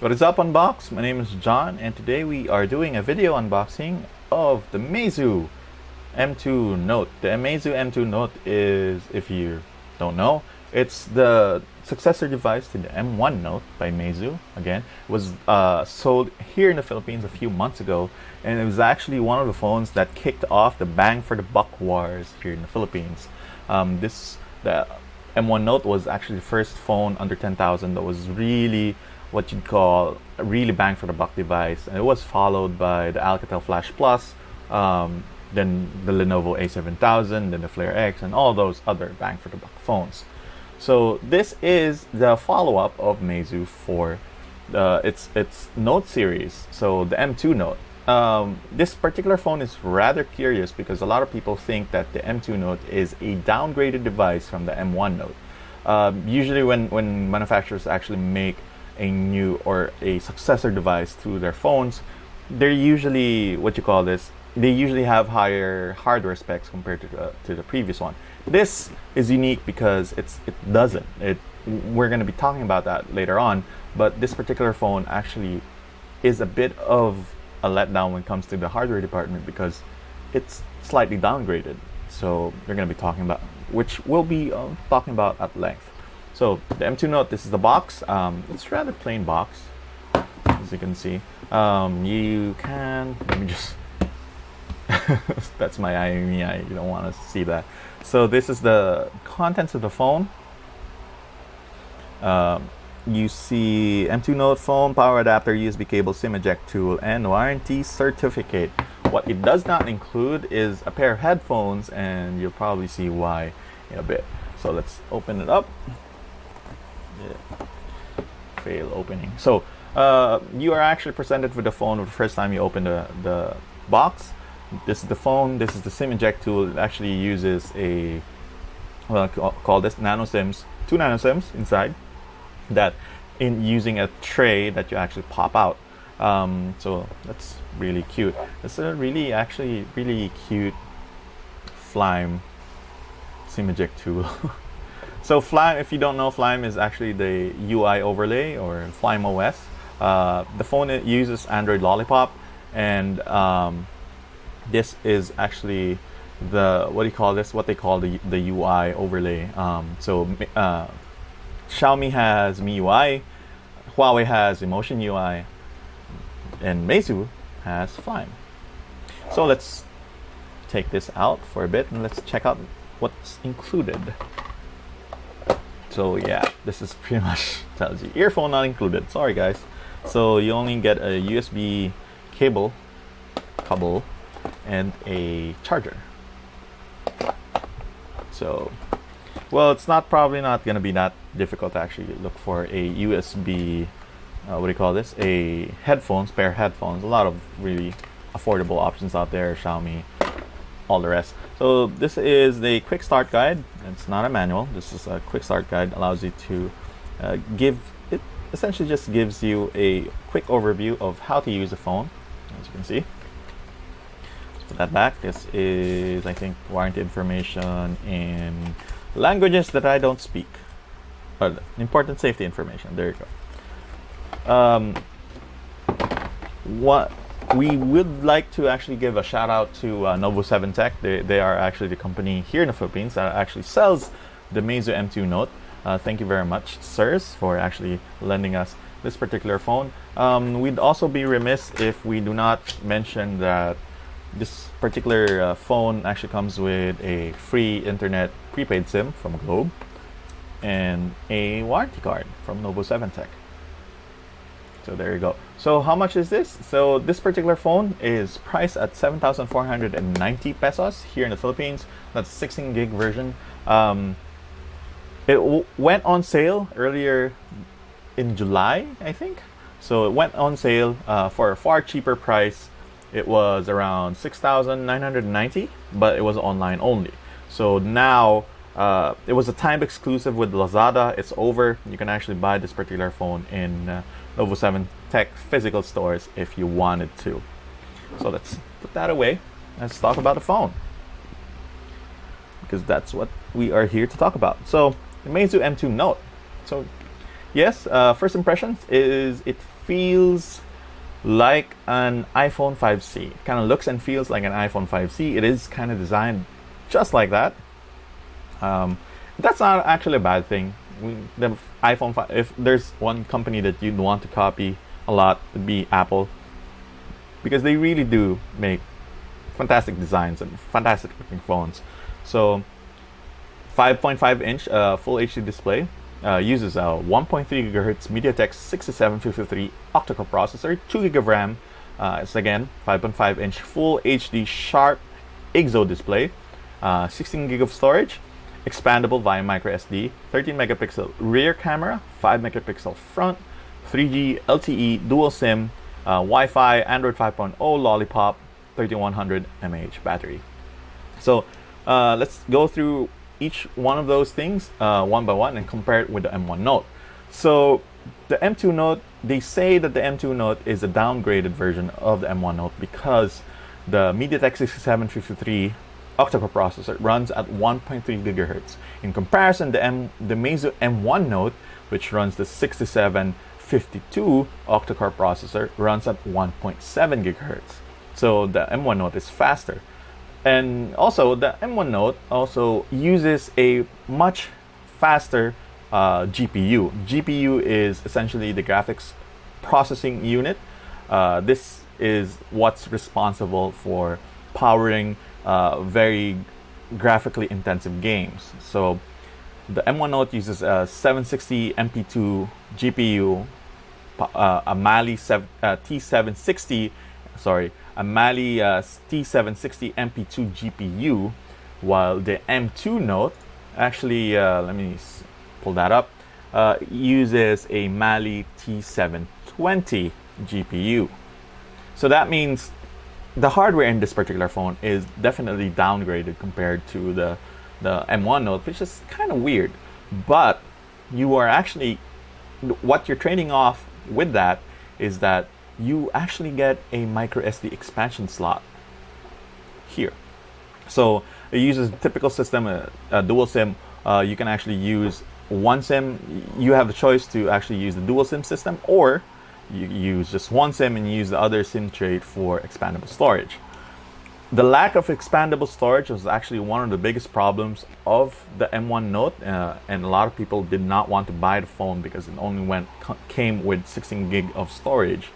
What is up, Unbox? My name is John, and today we are doing a video unboxing of the Meizu M2 Note. The Meizu M2 Note is, if you don't know, it's the successor device to the M1 Note by Meizu. Again, it was sold here in the Philippines a few months ago, and it was actually one of the phones that kicked off the bang for the buck wars here in the Philippines. The M1 Note was actually the first phone under 10,000 that was really what you'd call a really bang for the buck device, and it was followed by the Alcatel Flash Plus, then the Lenovo A7000, then the Flare X, and all those other bang for the buck phones. So this is the follow-up of Meizu for its Note series, so the M2 Note. This particular phone is rather curious because a lot of people think that the M2 Note is a downgraded device from the M1 Note. Usually when manufacturers actually make a new or a successor device to their phones, they're usually they usually have higher hardware specs compared to the previous one. This is unique because it doesn't. We're going to be talking about that later on, but this particular phone actually is a bit of a letdown when it comes to the hardware department because it's slightly downgraded. So we're going to be talking about, which we'll be talking about at length. So the M2 Note, this is the box. It's a rather plain box, as you can see. You can, let me just, that's my eye, you don't want to see that. So this is the contents of the phone. You see M2 Note phone, power adapter, USB cable, SIM eject tool, and warranty certificate. What it does not include is a pair of headphones, and you'll probably see why in a bit. So let's open it up. Yeah. Fail opening. So you are actually presented with the phone the first time you open the box. This is the phone. This is the SIM eject tool. It actually uses a, well, call this nano SIMs, 2 nano SIMs inside, that in using a tray that you actually pop out. So that's really cute. It's a really cute Flime SIM eject tool. So Flime, if you don't know, Flime is actually the UI overlay or Flime OS. The phone uses Android Lollipop, and this is actually what they call the UI overlay. Xiaomi has MIUI, Huawei has Emotion UI, and Meizu has Flime. So let's take this out for a bit and let's check out what's included. So yeah, this is pretty much tells you earphone not included. Sorry guys. So you only get a USB cable, and a charger. So, well, it's probably not gonna be that difficult to actually look for a USB. A pair of headphones. A lot of really affordable options out there. Xiaomi, all the rest. So this is the quick start guide. It's not a manual. This is a quick start guide. Allows you to essentially just gives you a quick overview of how to use the phone, as you can see. Let's put that back. This is, I think, warranty information in languages that I don't speak, but important safety information. There you go. What we would like to actually give a shout out to Novo7 Tech. They are actually the company here in the Philippines that actually sells the Meizu M2 Note. Thank you very much, sirs, for actually lending us this particular phone. We'd also be remiss if we do not mention that this particular phone actually comes with a free internet prepaid SIM from Globe and a warranty card from Novo7 Tech. So there you go. So how much is this? So this particular phone is priced at 7,490 pesos here in the Philippines. That's 16 gig version. It went on sale earlier in July, I think. So it went on sale for a far cheaper price. It was around 6,990, but it was online only. So now it was a time exclusive with Lazada. It's over. You can actually buy this particular phone in Novo7 Tech physical stores if you wanted to. So let's put that away. Let's talk about the phone, because that's what we are here to talk about. So the Meizu M2 Note. So yes, first impressions is it feels like an iPhone 5C. It kind of looks and feels like an iPhone 5C. It is kind of designed just like that. That's not actually a bad thing. The iPhone 5, if there's one company that you'd want to copy a lot, it'd be Apple, because they really do make fantastic designs and fantastic looking phones. So 5.5 inch full HD display, uses a 1.3 GHz MediaTek 6753 octa-core processor, 2 GB of RAM. It's again 5.5 inch full HD sharp IGZO display, 16 GB of storage, expandable via micro SD, 13 megapixel rear camera, 5 megapixel front, 3G LTE dual SIM, Wi-Fi, Android 5.0 Lollipop, 3100 mAh battery. So let's go through each one of those things one by one and compare it with the M1 Note. So the M2 Note, they say that the M2 Note is a downgraded version of the M1 Note because the MediaTek 6753 octa-core processor runs at 1.3 GHz. In comparison, the Meizu M1 Note, which runs the 6752 octa-core processor, runs at 1.7 GHz. So the M1 Note is faster. And also, the M1 Note also uses a much faster GPU. GPU is essentially the graphics processing unit. This is what's responsible for powering very graphically intensive games. So the M1 Note uses a 760 MP2 GPU, a Mali T760, a Mali T760 MP2 GPU, while the M2 Note, actually, let me pull that up, uses a Mali T720 GPU. So that means the hardware in this particular phone is definitely downgraded compared to the M1 Note, which is kind of weird. But you are actually, what you're trading off with that is that you actually get a micro SD expansion slot here. So it uses a typical system, a dual SIM. You can actually use one SIM. You have the choice to actually use the dual SIM system, or you use just one SIM and use the other SIM tray for expandable storage. The lack of expandable storage was actually one of the biggest problems of the M1 Note, and a lot of people did not want to buy the phone because it only came with 16 gig of storage.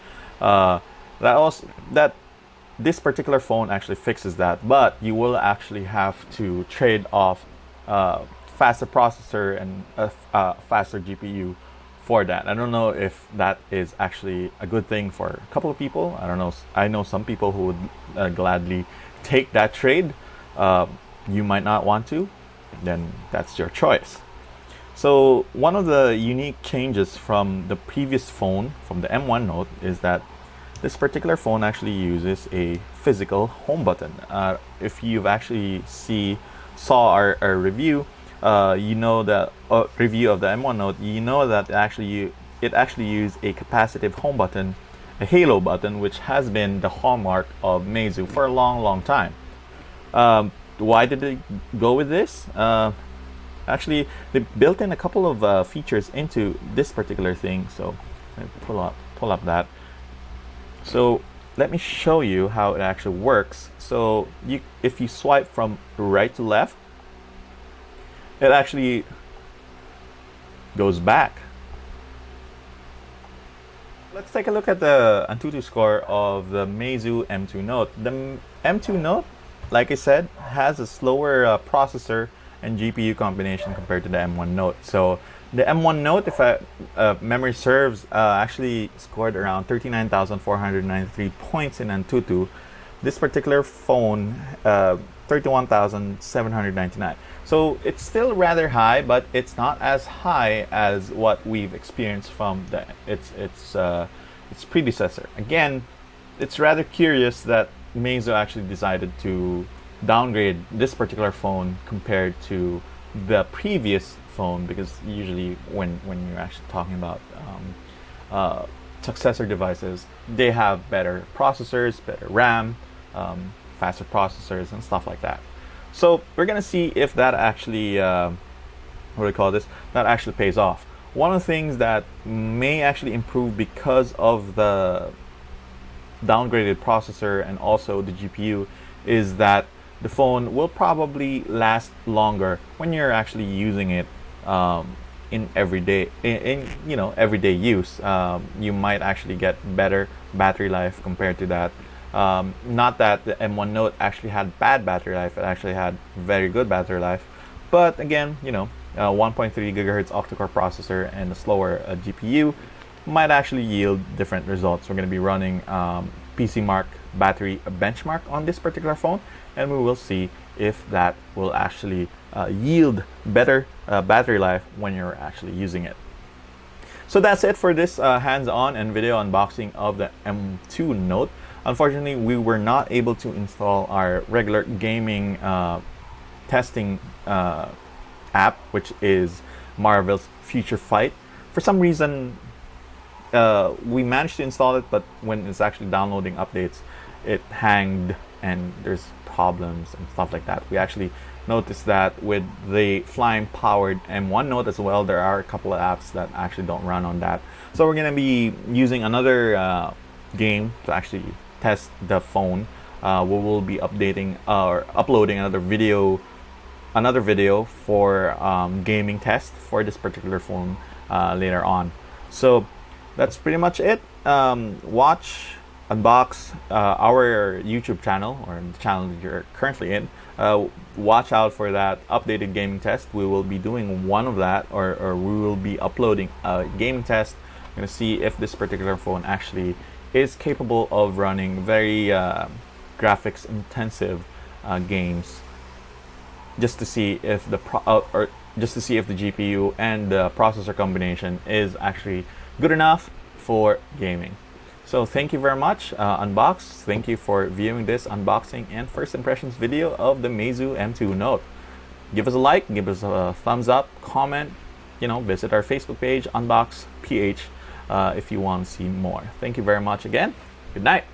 This particular phone actually fixes that, but you will actually have to trade off faster processor and a faster GPU for that. I don't know if that is actually a good thing for a couple of people. I don't know. I know some people who would gladly take that trade. You might not want to, then that's your choice. So one of the unique changes from the previous phone, from the M1 Note, is that this particular phone actually uses a physical home button. If you've actually saw our review, you know the review of the M1 Note, you know that it actually used a capacitive home button, a halo button, which has been the hallmark of Meizu for a long time. Why did they go with this? Actually, they built in a couple of features into this particular thing. So let me pull up that. So let me show you how it actually works. So if you swipe from right to left, it actually goes back. Let's take a look at the Antutu score of the Meizu M2 Note. The M2 Note, like I said, has a slower processor and GPU combination compared to the M1 Note. So the M1 Note, if memory serves, actually scored around 39,493 points in Antutu. This particular phone, 31,799. So it's still rather high, but it's not as high as what we've experienced from its predecessor. Again, it's rather curious that Meizu actually decided to downgrade this particular phone compared to the previous phone, because usually when you're actually talking about successor devices, they have better processors, better RAM, faster processors, and stuff like that. So we're gonna see if that actually that actually pays off. one of the things that may actually improve because of the downgraded processor and also the GPU is that the phone will probably last longer when you're actually using it in everyday everyday use. You might actually get better battery life compared to that. Not that the M1 Note actually had bad battery life; it actually had very good battery life. But again, 1.3 gigahertz octa-core processor and a slower GPU might actually yield different results. We're going to be running PC Mark battery benchmark on this particular phone, and we will see if that will actually yield better battery life when you're actually using it. So that's it for this hands-on and video unboxing of the M2 Note. Unfortunately, we were not able to install our regular gaming testing app, which is Marvel's Future Fight. For some reason, we managed to install it, but when it's actually downloading updates, it hanged and there's problems and stuff like that. We actually noticed that with the Flyme powered M1 Note as well, there are a couple of apps that actually don't run on that. So we're going to be using another game to actually test the phone. We will be updating or uploading another video for gaming test for this particular phone later on. So that's pretty much it. Watch, unbox our YouTube channel, or the channel that you're currently in. Watch out for that updated gaming test. We will be doing one of that, or we will be uploading a gaming test. I'm going to see if this particular phone actually is capable of running very graphics intensive games, just to see if the GPU and the processor combination is actually good enough for gaming. So thank you very much, Unbox. Thank you for viewing this unboxing and first impressions video of the Meizu M2 Note. Give us a like, give us a thumbs up, comment, visit our Facebook page, Unbox PH, if you want to see more. Thank you very much again. Good night.